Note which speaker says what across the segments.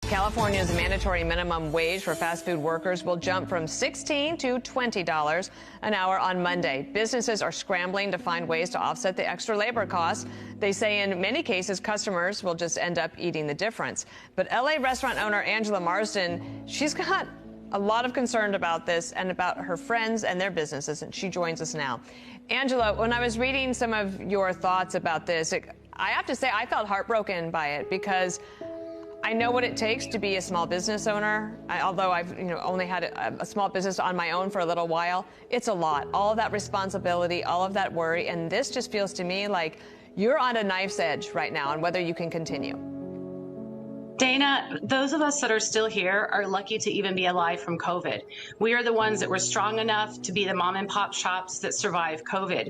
Speaker 1: California's mandatory minimum wage for fast food workers will jump from $16 to $20 an hour on Monday. Businesses are scrambling to find ways to offset the extra labor costs. They say in many cases, customers will just end up eating the difference. But LA restaurant owner Angela Marsden, she's got a lot of concern about this and about her friends and their businesses, and she joins us now. Angela, when I was reading some of your thoughts about this, I have to say I felt heartbroken by it because I know what it takes to be a small business owner. Although I've only had a small business on my own for a little while, it's a lot. All of that responsibility, all of that worry, and this just feels to me like you're on a knife's edge right now on whether you can continue.
Speaker 2: Dana, those of us that are still here are lucky to even be alive from COVID. We are the ones that were strong enough to be the mom and pop shops that survived COVID.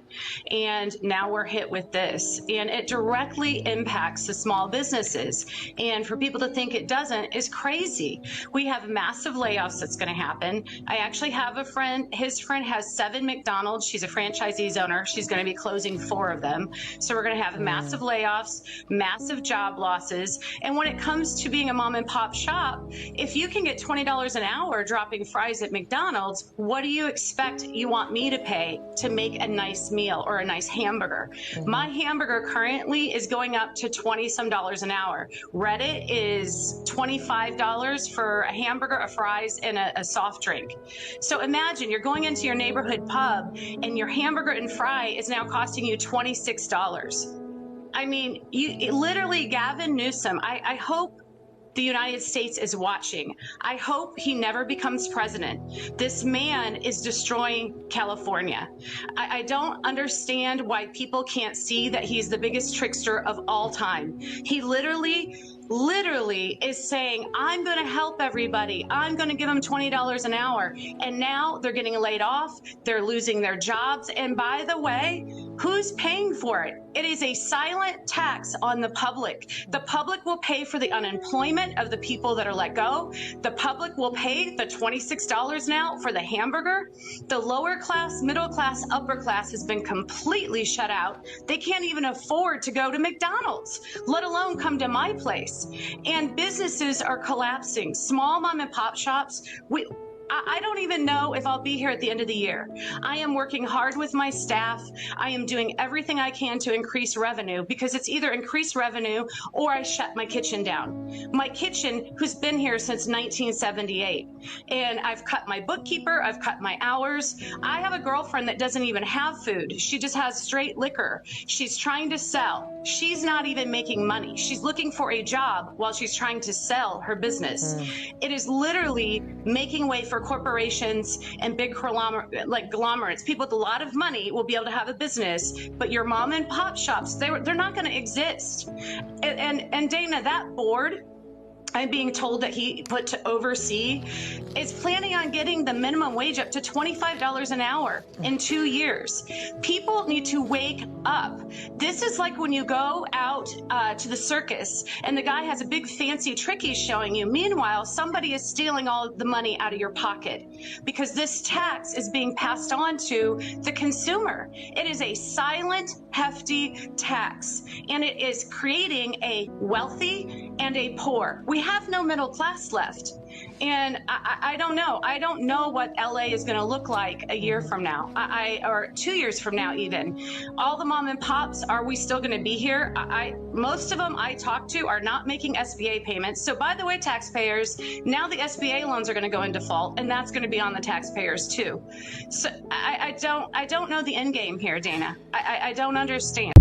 Speaker 2: And now we're hit with this. And it directly impacts the small businesses. And for people to think it doesn't is crazy. We have massive layoffs that's going to happen. I actually have a friend, his friend has 7 McDonald's. She's a franchisee's owner. She's going to be closing 4 of them. So we're going to have massive layoffs, massive job losses. And when it comes to being a mom and pop shop, if you can get $20 an hour dropping fries at McDonald's, what do you expect you want me to pay to make a nice meal or a nice hamburger? My hamburger currently is going up to $20-some an hour. Reddit is $25 for a hamburger, a fries, and a soft drink. So imagine you're going into your neighborhood pub and your hamburger and fry is now costing you $26. I mean, literally, Gavin Newsom, I hope the United States is watching. I hope he never becomes president. This man is destroying California. I don't understand why people can't see that he's the biggest trickster of all time. He literally is saying, I'm going to help everybody. I'm going to give them $20 an hour. And now they're getting laid off. They're losing their jobs. And by the way, who's paying for it? It is a silent tax on the public. The public will pay for the unemployment of the people that are let go. The public will pay the $26 now for the hamburger. The lower class, middle class, upper class has been completely shut out. They can't even afford to go to McDonald's, let alone come to my place. And businesses are collapsing. Small mom and pop shops, I don't even know if I'll be here at the end of the year. I am working hard with my staff. I am doing everything I can to increase revenue because it's either increase revenue or I shut my kitchen down. My kitchen, who's been here since 1978, and I've cut my bookkeeper, I've cut my hours. I have a girlfriend that doesn't even have food. She just has straight liquor. She's trying to sell. She's not even making money. She's looking for a job while she's trying to sell her business. It is literally making way for corporations and big conglomerates. People with a lot of money will be able to have a business, but your mom and pop shops, they're not going to exist. And Dana, that board I'm being told that he put to oversee is planning on getting the minimum wage up to $25 an hour in 2 years. People need to wake up. This is like when you go out to the circus and the guy has a big fancy trick he's showing you. Meanwhile, somebody is stealing all the money out of your pocket because this tax is being passed on to the consumer. It is a silent, hefty tax, and it is creating a wealthy and a poor. We have no middle class left. And I don't know. I don't know what LA is going to look like a year from now, or 2 years from now even. All the mom and pops, are we still going to be here? Most of them I talk to are not making SBA payments. So by the way, taxpayers, now the SBA loans are going to go in default, and that's going to be on the taxpayers too. So I don't know the end game here, Dana. I don't understand.